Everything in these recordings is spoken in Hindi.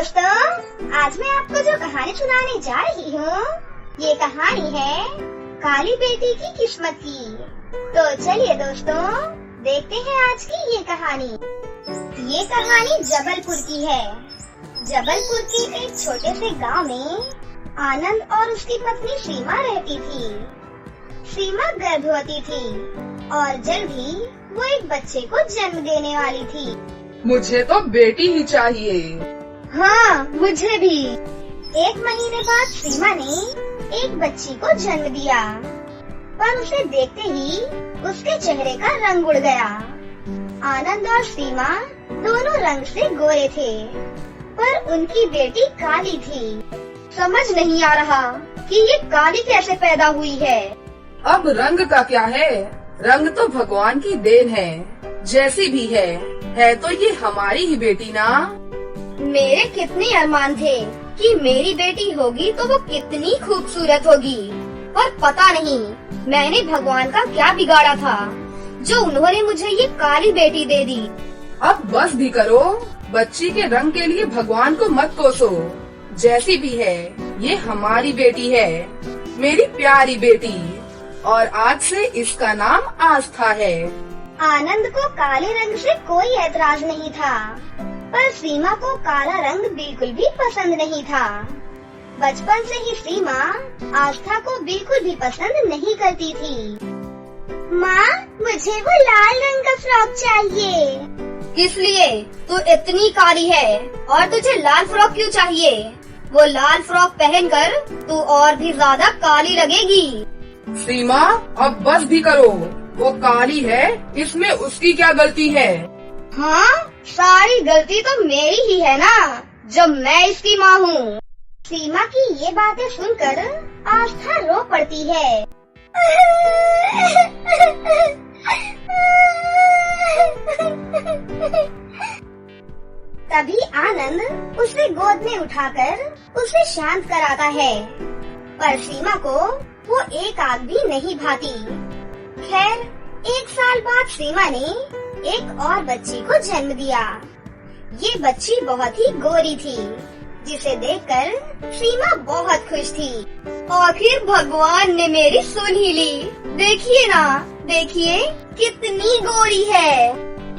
दोस्तों, आज मैं आपको जो कहानी सुनाने जा रही हूँ, ये कहानी है काली बेटी की किस्मत की। तो चलिए दोस्तों, देखते हैं आज की ये कहानी। ये कहानी जबलपुर की है। जबलपुर के एक छोटे से गांव में आनंद और उसकी पत्नी सीमा रहती थी। सीमा गर्भवती थी और जल्द ही वो एक बच्चे को जन्म देने वाली थी। मुझे तो बेटी ही चाहिए। हाँ, मुझे भी। 1 महीने बाद सीमा ने एक बच्ची को जन्म दिया, पर उसे देखते ही उसके चेहरे का रंग उड़ गया। आनंद और सीमा दोनों रंग से गोरे थे, पर उनकी बेटी काली थी। समझ नहीं आ रहा कि ये काली कैसे पैदा हुई है। अब रंग का क्या है, रंग तो भगवान की देन है। जैसी भी है तो ये हमारी ही बेटी ना। मेरे कितने अरमान थे कि मेरी बेटी होगी तो वो कितनी खूबसूरत होगी, पर पता नहीं मैंने भगवान का क्या बिगाड़ा था जो उन्होंने मुझे ये काली बेटी दे दी। अब बस भी करो, बच्ची के रंग के लिए भगवान को मत कोसो। जैसी भी है, ये हमारी बेटी है, मेरी प्यारी बेटी, और आज से इसका नाम आस्था है। आनंद को काले रंग से कोई ऐतराज नहीं था, पर सीमा को काला रंग बिल्कुल भी पसंद नहीं था। बचपन से ही सीमा आस्था को बिल्कुल भी पसंद नहीं करती थी। माँ, मुझे वो लाल रंग का फ्रॉक चाहिए। किस लिए? तू इतनी काली है और तुझे लाल फ्रॉक क्यों चाहिए? वो लाल फ्रॉक पहनकर तू और भी ज्यादा काली लगेगी। सीमा, अब बस भी करो। वो काली है, इसमें उसकी क्या गलती है? हाँ, सारी गलती तो मेरी ही है ना, जब मैं इसकी माँ हूँ। सीमा की ये बातें सुनकर आस्था रो पड़ती है। तभी आनंद उसे गोद में उठाकर उसे शांत कराता है, पर सीमा को वो एक आग भी नहीं भाती। खैर, 1 साल बाद सीमा ने एक और बच्ची को जन्म दिया। ये बच्ची बहुत ही गोरी थी, जिसे देखकर सीमा बहुत खुश थी। आखिर भगवान ने मेरी सुन ही ली। देखिए ना, देखिए कितनी गोरी है।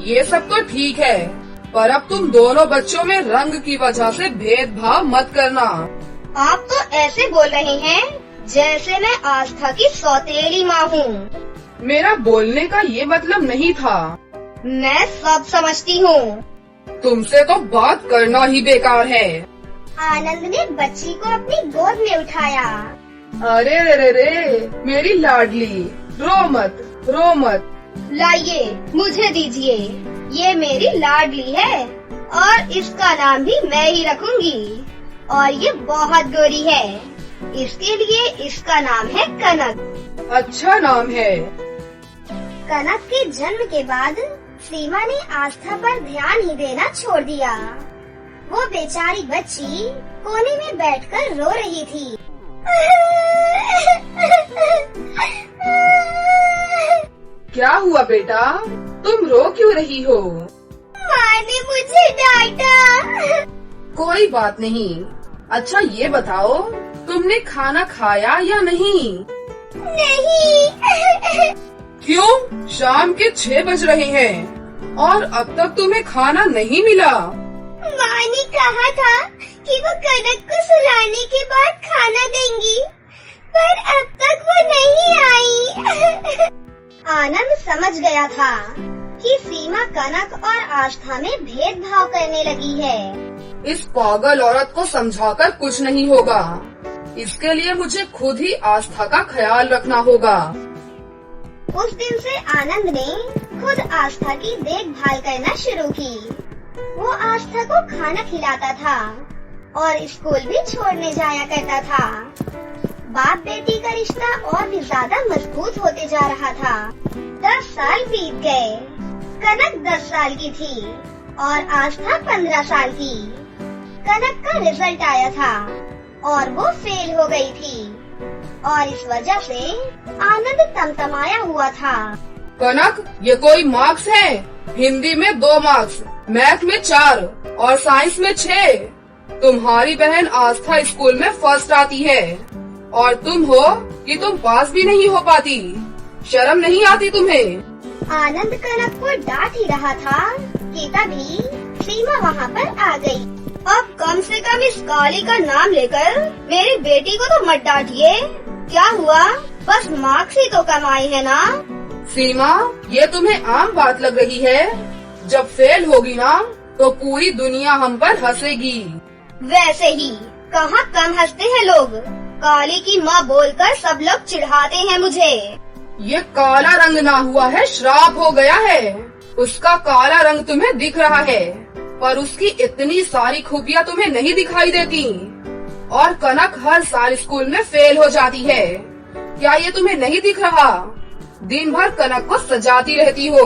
ये सब तो ठीक है, पर अब तुम दोनों बच्चों में रंग की वजह से भेदभाव मत करना। आप तो ऐसे बोल रहे हैं जैसे मैं आस्था की सौतेली माँ हूँ। मेरा बोलने का ये मतलब नहीं था। मैं सब समझती हूँ। तुमसे तो बात करना ही बेकार है। आनंद ने बच्ची को अपनी गोद में उठाया। अरे रे रे, मेरी लाडली, रो मत, रो मत। लाइए, मुझे दीजिए। ये मेरी लाडली है और इसका नाम भी मैं ही रखूंगी। और ये बहुत गोरी है, इसके लिए इसका नाम है कनक। अच्छा नाम है। कनक के जन्म के बाद सीमा ने आस्था पर ध्यान ही देना छोड़ दिया। वो बेचारी बच्ची कोने में बैठकर रो रही थी। क्या हुआ बेटा, तुम रो क्यों रही हो? माँ ने मुझे डांटा। कोई बात नहीं। अच्छा ये बताओ, तुमने खाना खाया या नहीं? नहीं। क्यों? शाम के 6 बज रहे हैं और अब तक तुम्हें खाना नहीं मिला। माँ ने कहा था कि वो कनक को सुलाने के बाद खाना देंगी, पर अब तक वो नहीं आई। आनंद समझ गया था कि सीमा कनक और आस्था में भेदभाव करने लगी है। इस पागल औरत को समझाकर कुछ नहीं होगा। इसके लिए मुझे खुद ही आस्था का ख्याल रखना होगा। उस दिन से आनंद ने खुद आस्था की देखभाल करना शुरू की। वो आस्था को खाना खिलाता था और स्कूल भी छोड़ने जाया करता था। बाप बेटी का रिश्ता और भी ज्यादा मजबूत होते जा रहा था। 10 साल बीत गए। कनक 10 साल की थी और आस्था 15 साल की। कनक का रिजल्ट आया था और वो फेल हो गई थी, और इस वजह से आनंद तमतमाया हुआ था। कनक, ये कोई मार्क्स है? हिंदी में 2 मार्क्स, मैथ में 4 और साइंस में 6। तुम्हारी बहन आस्था स्कूल में फर्स्ट आती है और तुम हो कि तुम पास भी नहीं हो पाती। शर्म नहीं आती तुम्हें? आनंद कनक को डांट ही रहा था कि तभी सीमा वहाँ पर आ गई। अब कम से कम इस काली का नाम लेकर मेरी बेटी को तो मत डांटिए। क्या हुआ, बस मार्क्स ही तो कम आए है ना। सीमा, ये तुम्हें आम बात लग रही है? जब फेल होगी ना तो पूरी दुनिया हम पर हंसेगी। वैसे ही कहाँ कम हंसते हैं लोग। काली की माँ बोलकर सब लोग चिढ़ाते हैं मुझे। ये काला रंग ना हुआ है, श्राप हो गया है। उसका काला रंग तुम्हें दिख रहा है पर उसकी इतनी सारी खूबियाँ तुम्हें नहीं दिखाई देती। और कनक हर साल स्कूल में फेल हो जाती है। क्या ये तुम्हें नहीं दिख रहा? दिन भर कनक को सजाती रहती हो,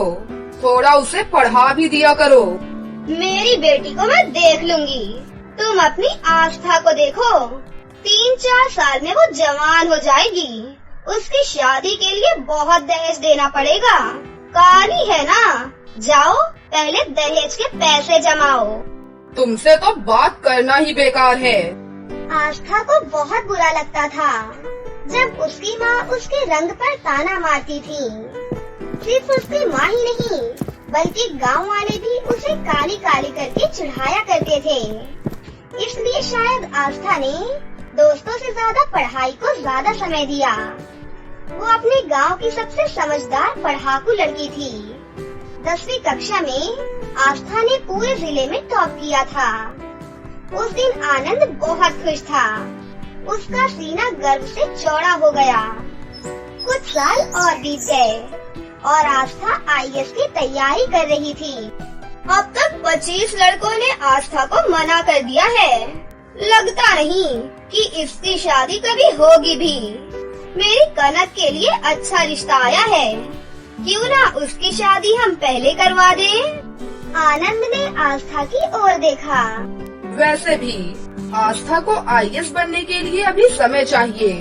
थोड़ा उसे पढ़ा भी दिया करो। मेरी बेटी को मैं देख लूंगी, तुम अपनी आस्था को देखो। 3-4 साल में वो जवान हो जाएगी। उसकी शादी के लिए बहुत दहेज देना पड़ेगा। काली है ना, जाओ पहले दहेज के पैसे जमाओ। तुमसे तो बात करना ही बेकार है। आस्था को बहुत बुरा लगता था जब उसकी माँ उसके रंग पर ताना मारती थी। सिर्फ उसकी माँ ही नहीं बल्कि गांव वाले भी उसे काली काली करके चिढ़ाया करते थे। इसलिए शायद आस्था ने दोस्तों से ज्यादा पढ़ाई को ज्यादा समय दिया। वो अपने गांव की सबसे समझदार पढ़ाकू लड़की थी। 10वीं कक्षा में आस्था ने पूरे जिले में टॉप किया था। उस दिन आनंद बहुत खुश था। उसका सीना गर्व से चौड़ा हो गया। कुछ साल और बीत गए और आस्था IAS की तैयारी कर रही थी। अब तक 25 लड़कों ने आस्था को मना कर दिया है। लगता नहीं कि इसकी शादी कभी होगी भी। मेरी कनक के लिए अच्छा रिश्ता आया है, क्यों ना उसकी शादी हम पहले करवा दें। आनंद ने आस्था की ओर देखा। वैसे भी आस्था को IAS बनने के लिए अभी समय चाहिए,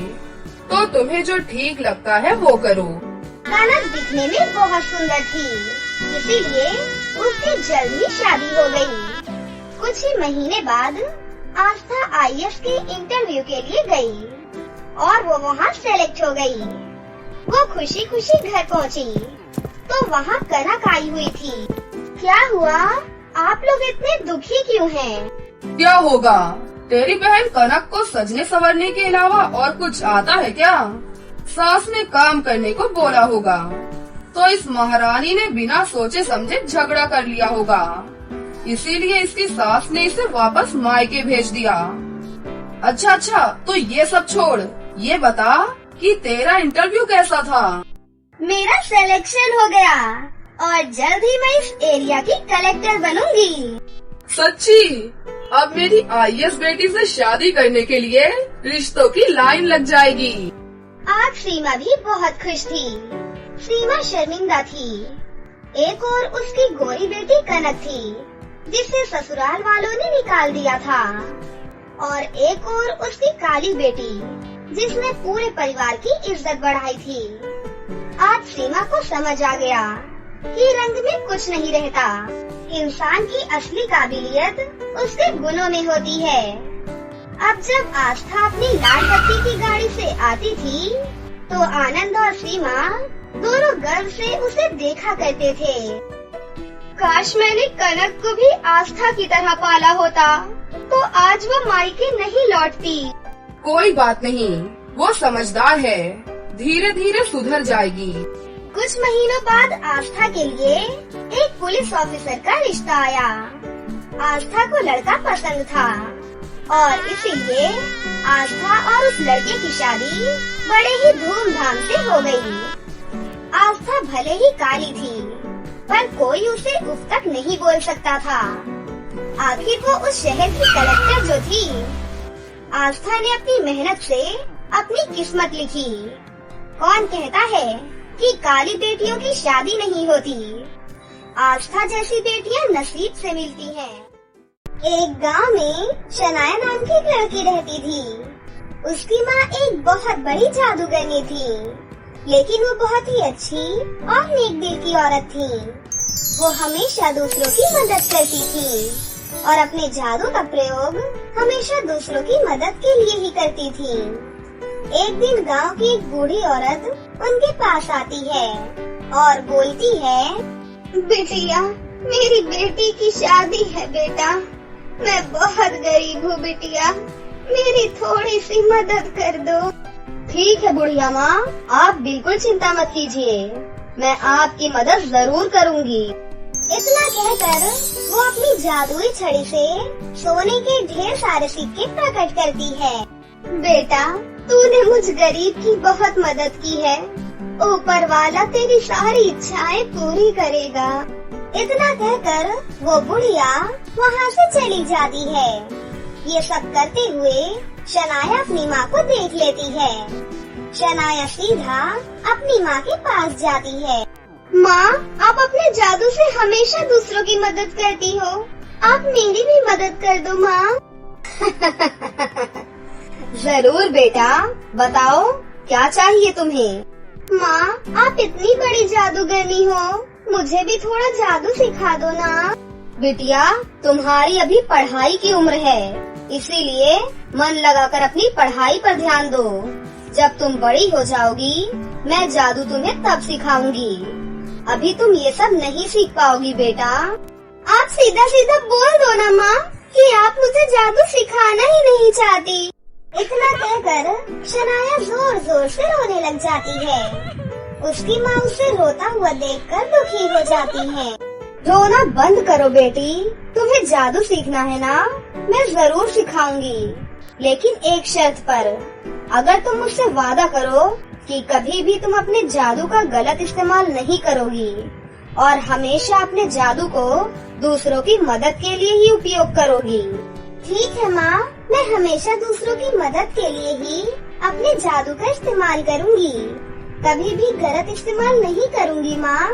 तो तुम्हें जो ठीक लगता है वो करो। कनक दिखने में बहुत सुंदर थी, इसीलिए उसकी जल्दी शादी हो गई। कुछ ही महीने बाद आस्था IAS के इंटरव्यू के लिए गई और वो वहाँ सेलेक्ट हो गई। वो खुशी खुशी घर पहुँची तो वहाँ कनक आई हुई थी। क्या हुआ, आप लोग इतने दुखी क्यों हैं? क्या होगा, तेरी बहन कनक को सजने संवरने के अलावा और कुछ आता है क्या? सास ने काम करने को बोला होगा तो इस महारानी ने बिना सोचे समझे झगड़ा कर लिया होगा, इसीलिए इसकी सास ने इसे वापस मायके भेज दिया। अच्छा, तो ये सब छोड़, ये बता कि तेरा इंटरव्यू कैसा था? मेरा सिलेक्शन हो गया और जल्द ही मैं इस एरिया की कलेक्टर बनूंगी। सच्ची? अब मेरी IAS बेटी से शादी करने के लिए रिश्तों की लाइन लग जाएगी। आज सीमा भी बहुत खुश थी। सीमा शर्मिंदा थी। एक और उसकी गोरी बेटी कनक थी जिसे ससुराल वालों ने निकाल दिया था, और एक और उसकी काली बेटी जिसने पूरे परिवार की इज्जत बढ़ाई थी। आज सीमा को समझ आ गया कि रंग में कुछ नहीं रहता। इंसान की असली काबिलियत उसके गुणों में होती है। अब जब आस्था अपनी लाल बत्ती की गाड़ी से आती थी तो आनंद और सीमा दोनों गर्व से उसे देखा करते थे। काश मैंने कनक को भी आस्था की तरह पाला होता तो आज वो मायके नहीं लौटती। कोई बात नहीं, वो समझदार है, धीरे धीरे सुधर जाएगी। कुछ महीनों बाद आस्था के लिए एक पुलिस ऑफिसर का रिश्ता आया। आस्था को लड़का पसंद था और इसीलिए आस्था और उस लड़के की शादी बड़े ही धूमधाम से हो गई। आस्था भले ही काली थी पर कोई उसे उफ तक नहीं बोल सकता था। आखिर वो उस शहर की कलेक्टर जो थी। आस्था ने अपनी मेहनत से अपनी किस्मत लिखी। कौन कहता है कि काली बेटियों की शादी नहीं होती। आस्था जैसी बेटियां नसीब से मिलती हैं। एक गांव में शनाया नाम की एक लड़की रहती थी। उसकी माँ एक बहुत बड़ी जादूगरनी थी, लेकिन वो बहुत ही अच्छी और नेक दिल की औरत थी। वो हमेशा दूसरों की मदद करती थी। और अपने जादू का प्रयोग हमेशा दूसरों की मदद के लिए ही करती थी। एक दिन गांव की एक बूढ़ी औरत उनके पास आती है और बोलती है, बिटिया, मेरी बेटी की शादी है बेटा। मैं बहुत गरीब हूँ बिटिया, मेरी थोड़ी सी मदद कर दो। ठीक है बुढ़िया माँ, आप बिल्कुल चिंता मत कीजिए, मैं आपकी मदद जरूर करूँगी। इतना कहकर वो अपनी जादुई छड़ी से सोने के ढेर सारे सिक्के प्रकट करती है। बेटा, तूने मुझ गरीब की बहुत मदद की है, ऊपर वाला तेरी सारी इच्छाएं पूरी करेगा। इतना कहकर वो बुढ़िया वहाँ से चली जाती है। ये सब करते हुए शनाया अपनी माँ को देख लेती है। शनाया सीधा अपनी माँ के पास जाती है। माँ, आप अपने जादू से हमेशा दूसरों की मदद करती हो, आप मेरी भी मदद कर दो माँ। जरूर बेटा, बताओ क्या चाहिए तुम्हें। माँ, आप इतनी बड़ी जादूगरनी हो, मुझे भी थोड़ा जादू सिखा दो ना। बिटिया, तुम्हारी अभी पढ़ाई की उम्र है, इसीलिए मन लगाकर अपनी पढ़ाई पर ध्यान दो। जब तुम बड़ी हो जाओगी, मैं जादू तुम्हें तब सिखाऊंगी। अभी तुम ये सब नहीं सीख पाओगी बेटा। आप सीधा सीधा बोल दो ना माँ कि आप मुझे जादू सिखाना ही नहीं चाहती। इतना कहकर शनाया जोर जोर से रोने लग जाती है। उसकी माँ उसे रोता हुआ देखकर दुखी हो जाती है। रोना बंद करो बेटी, तुम्हें जादू सीखना है ना, मैं जरूर सिखाऊंगी, लेकिन एक शर्त पर। अगर तुम मुझसे वादा करो कि कभी भी तुम अपने जादू का गलत इस्तेमाल नहीं करोगी और हमेशा अपने जादू को दूसरों की मदद के लिए ही उपयोग करोगी। ठीक है माँ, मैं हमेशा दूसरों की मदद के लिए ही अपने जादू का इस्तेमाल करूँगी, कभी भी गलत इस्तेमाल नहीं करूँगी माँ,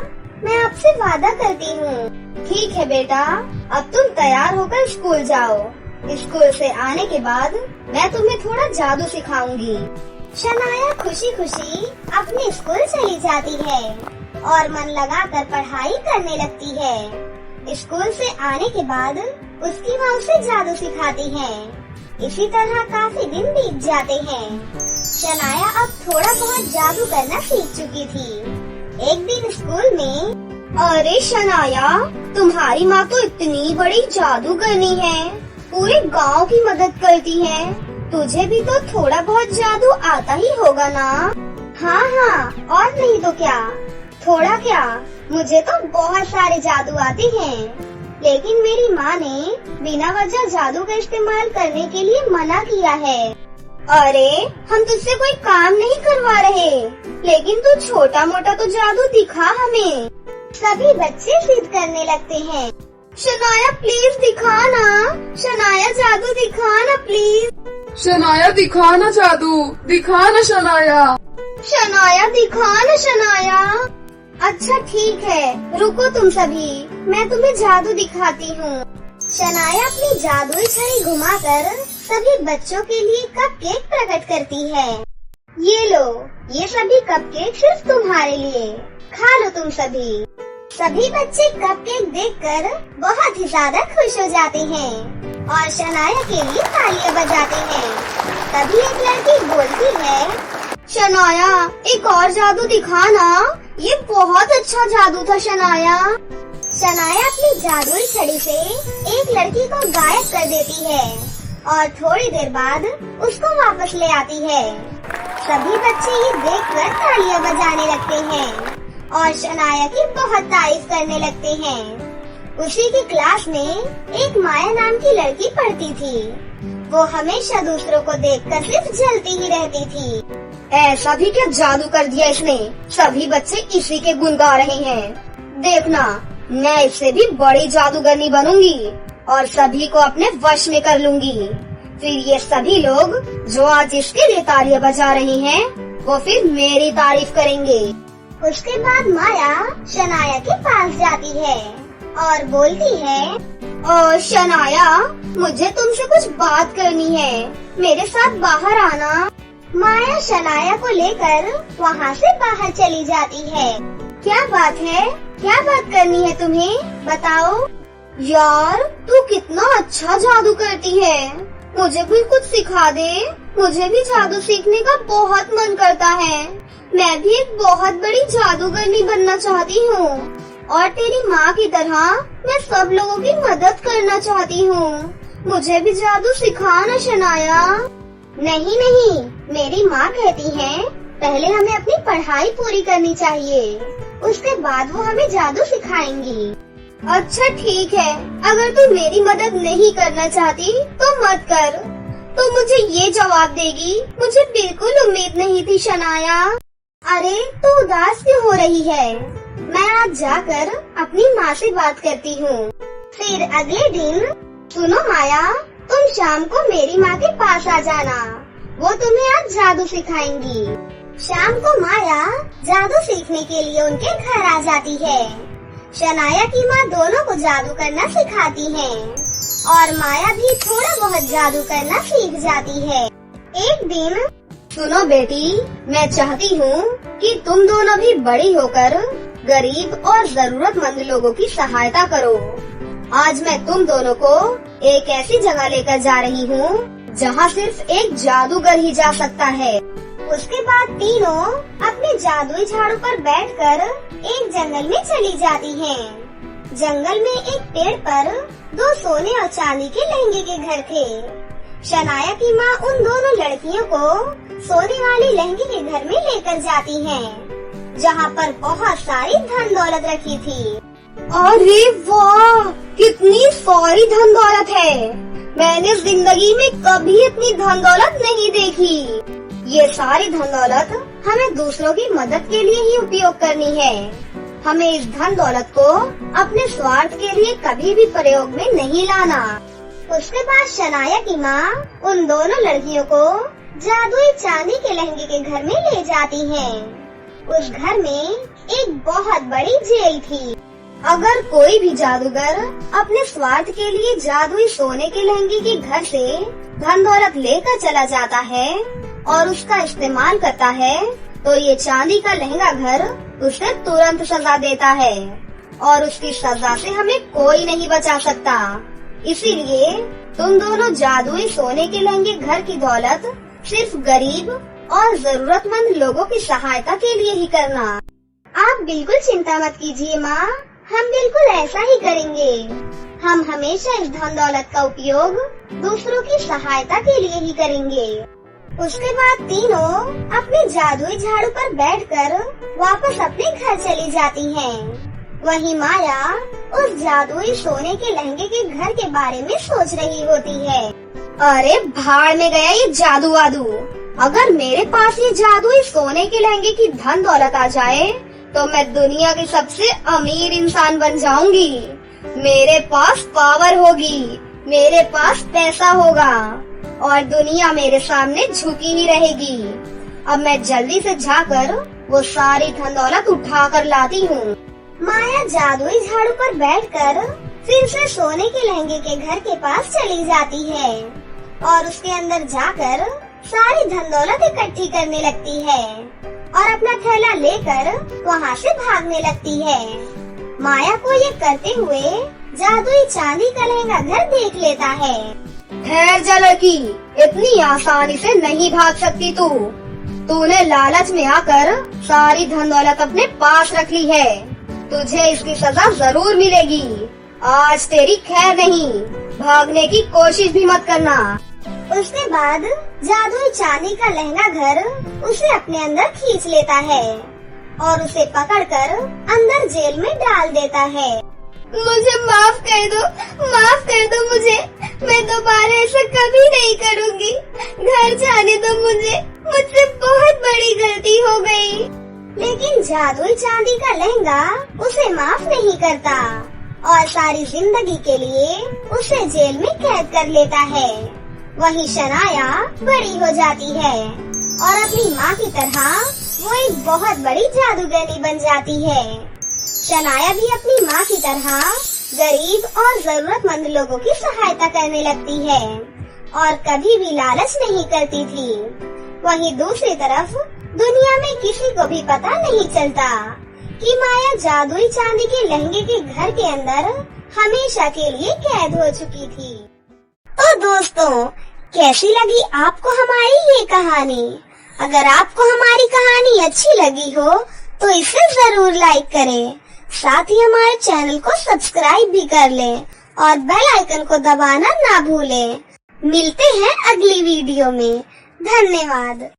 मैं आपसे वादा करती हूँ। ठीक है बेटा, अब तुम तैयार होकर स्कूल जाओ। स्कूल से आने के बाद मैं तुम्हें थोड़ा जादू सिखाऊंगी। शनाया खुशी खुशी अपने स्कूल चली जाती है और मन लगाकर पढ़ाई करने लगती है। स्कूल से आने के बाद उसकी माँ उसे जादू सिखाती है। इसी तरह काफी दिन बीत जाते हैं। शनाया अब थोड़ा बहुत जादू करना सीख चुकी थी। एक दिन स्कूल में, अरे शनाया, तुम्हारी माँ तो इतनी बड़ी जादूगरनी है, पूरे गांव की मदद करती है, तुझे भी तो थोड़ा बहुत जादू आता ही होगा ना। हाँ हाँ, और नहीं तो क्या, थोड़ा क्या, मुझे तो बहुत सारे जादू आते हैं, लेकिन मेरी माँ ने बिना वजह जादू का इस्तेमाल करने के लिए मना किया है। अरे, हम तुझसे कोई काम नहीं करवा रहे, लेकिन तू छोटा मोटा तो जादू दिखा हमें। सभी बच्चे जिद करने लगते हैं। शनाया प्लीज दिखा ना, शनाया जादू दिखा ना प्लीज। शनाया दिखा ना जादू, दिखा ना शनाया। शनाया दिखा ना शनाया। अच्छा ठीक है, रुको तुम सभी, मैं तुम्हें जादू दिखाती हूँ। शनाया अपनी जादुई छड़ी घुमाकर सभी बच्चों के लिए कपकेक प्रकट करती है। ये लो, ये सभी कपकेक सिर्फ तुम्हारे लिए, खा लो तुम सभी। सभी बच्चे कपकेक देखकर बहुत ही ज्यादा खुश हो जाते हैं और शनाया के लिए तालियां बजाते हैं। तभी एक लड़की बोलती है, शनाया एक और जादू दिखाना, ये बहुत अच्छा जादू था शनाया। शनाया अपनी जादुई छड़ी से एक लड़की को गायब कर देती है और थोड़ी देर बाद उसको वापस ले आती है। सभी बच्चे ये देखकर तालियां बजाने लगते हैं और शनाया की बहुत तारीफ करने लगते हैं। उसी की क्लास में एक माया नाम की लड़की पढ़ती थी। वो हमेशा दूसरों को देखकर सिर्फ जलती ही रहती थी। ऐसा भी क्या जादू कर दिया इसने, सभी बच्चे इसी के गुण गा रहे हैं। देखना, मैं इससे भी बड़ी जादूगरनी बनूंगी और सभी को अपने वश में कर लूंगी। फिर ये सभी लोग जो आज इसके लिए तालियां बजा रहे हैं, वो फिर मेरी तारीफ करेंगे। उसके बाद माया शनाया के पास जाती है और बोलती है, ओ शनाया, मुझे तुमसे कुछ बात करनी है, मेरे साथ बाहर आना। माया शनाया को लेकर वहाँ से बाहर चली जाती है। क्या बात है, क्या बात करनी है तुम्हें, बताओ। यार तू कितना अच्छा जादू करती है, मुझे भी कुछ सिखा दे। मुझे भी जादू सीखने का बहुत मन करता है। मैं भी एक बहुत बड़ी जादूगरनी बनना चाहती हूँ और तेरी माँ की तरह मैं सब लोगों की मदद करना चाहती हूँ। मुझे भी जादू सिखा ना शनाया। नहीं नहीं, मेरी माँ कहती है पहले हमें अपनी पढ़ाई पूरी करनी चाहिए, उसके बाद वो हमें जादू सिखाएंगी। अच्छा ठीक है, अगर तू मेरी मदद नहीं करना चाहती तो मत कर। तो मुझे ये जवाब देगी? मुझे बिल्कुल उम्मीद नहीं थी शनाया। अरे तू उदास क्यों हो रही है? मैं आज जाकर अपनी माँ से बात करती हूँ। फिर अगले दिन, सुनो माया, तुम शाम को मेरी माँ के पास आ जाना, वो तुम्हें आज जादू सिखाएंगी। शाम को माया जादू सीखने के लिए उनके घर आ जाती है। शनाया की माँ दोनों को जादू करना सिखाती है और माया भी थोड़ा बहुत जादू करना सीख जाती है। एक दिन, सुनो बेटी, मैं चाहती हूँ कि तुम दोनों भी बड़ी होकर गरीब और जरूरतमंद लोगों की सहायता करो। आज मैं तुम दोनों को एक ऐसी जगह लेकर जा रही हूँ जहाँ सिर्फ एक जादूगर ही जा सकता है। उसके बाद तीनों अपने जादुई झाड़ू पर बैठकर एक जंगल में चली जाती हैं। जंगल में एक पेड़ पर 2 सोने और चांदी के लहंगे के घर थे। शनाया की माँ उन दोनों लड़कियों को सोने वाले लहंगे के घर में लेकर जाती हैं, जहाँ पर बहुत सारी धन दौलत रखी थी। अरे वाह, कितनी सारी धन दौलत है। मैंने जिंदगी में कभी इतनी धन दौलत नहीं देखी। ये सारी धन दौलत हमें दूसरों की मदद के लिए ही उपयोग करनी है। हमें इस धन दौलत को अपने स्वार्थ के लिए कभी भी प्रयोग में नहीं लाना। उसके बाद शनाया की माँ उन दोनों लड़कियों को जादुई चांदी के लहंगे के घर में ले जाती है। उस घर में एक बहुत बड़ी जेल थी। अगर कोई भी जादूगर अपने स्वार्थ के लिए जादुई सोने के लहंगे के घर से धन दौलत लेकर चला जाता है और उसका इस्तेमाल करता है, तो ये चांदी का लहंगा घर उसे तुरंत सजा देता है और उसकी सजा से हमें कोई नहीं बचा सकता। इसीलिए तुम दोनों जादुई सोने के लहंगे घर की दौलत सिर्फ गरीब और जरूरतमंद लोगों की सहायता के लिए ही करना। आप बिल्कुल चिंता मत कीजिए माँ, हम बिल्कुल ऐसा ही करेंगे। हम हमेशा इस धन दौलत का उपयोग दूसरों की सहायता के लिए ही करेंगे। उसके बाद तीनों अपने जादुई झाड़ू पर बैठकर वापस अपने घर चली जाती हैं। वहीं माया उस जादुई सोने के लहंगे के घर के बारे में सोच रही होती है। अरे भाड़ में गया ये जादू वादू। अगर मेरे पास ये जादुई सोने के लहंगे की धन दौलत आ जाए तो मैं दुनिया की सबसे अमीर इंसान बन जाऊंगी। मेरे पास पावर होगी, मेरे पास पैसा होगा और दुनिया मेरे सामने झुकी ही रहेगी। अब मैं जल्दी से जाकर वो सारी धन दौलत उठा कर लाती हूँ। माया जादुई झाड़ू पर बैठकर फिर से सोने के लहंगे के घर के पास चली जाती है और उसके अंदर जाकर सारी धन दौलत इकट्ठी करने लगती है और अपना थैला लेकर वहाँ से भागने लगती है। माया को ये करते हुए जादुई चांदी का लहंगा घर देख लेता है। ठहर जा लड़की, इतनी आसानी से नहीं भाग सकती तू। तूने लालच में आकर सारी धन दौलत अपने पास रख ली है, तुझे इसकी सजा जरूर मिलेगी। आज तेरी खैर नहीं, भागने की कोशिश भी मत करना। उसके बाद जादुई चांदी का लहंगा घर उसे अपने अंदर खींच लेता है और उसे पकड़कर अंदर जेल में डाल देता है। मुझे माफ कर दो मुझे, मैं दोबारा ऐसा कभी नहीं करूँगी। घर जाने दो मुझे, मुझसे बहुत बड़ी गलती हो गई। लेकिन जादुई चांदी का लहंगा उसे माफ नहीं करता और सारी जिंदगी के लिए उसे जेल में कैद कर लेता है। वहीं शनाया बड़ी हो जाती है और अपनी माँ की तरह वो एक बहुत बड़ी जादूगरनी बन जाती है। शनाया भी अपनी माँ की तरह गरीब और जरूरतमंद लोगों की सहायता करने लगती है और कभी भी लालच नहीं करती थी। वहीं दूसरी तरफ दुनिया में किसी को भी पता नहीं चलता कि माया जादुई चांदी के लहंगे के घर के अंदर हमेशा के लिए कैद हो चुकी थी। तो दोस्तों, कैसी लगी आपको हमारी ये कहानी? अगर आपको हमारी कहानी अच्छी लगी हो तो इसे जरूर लाइक करें, साथ ही हमारे चैनल को सब्सक्राइब भी कर लें और बेल आइकन को दबाना ना भूलें। मिलते हैं अगली वीडियो में। धन्यवाद।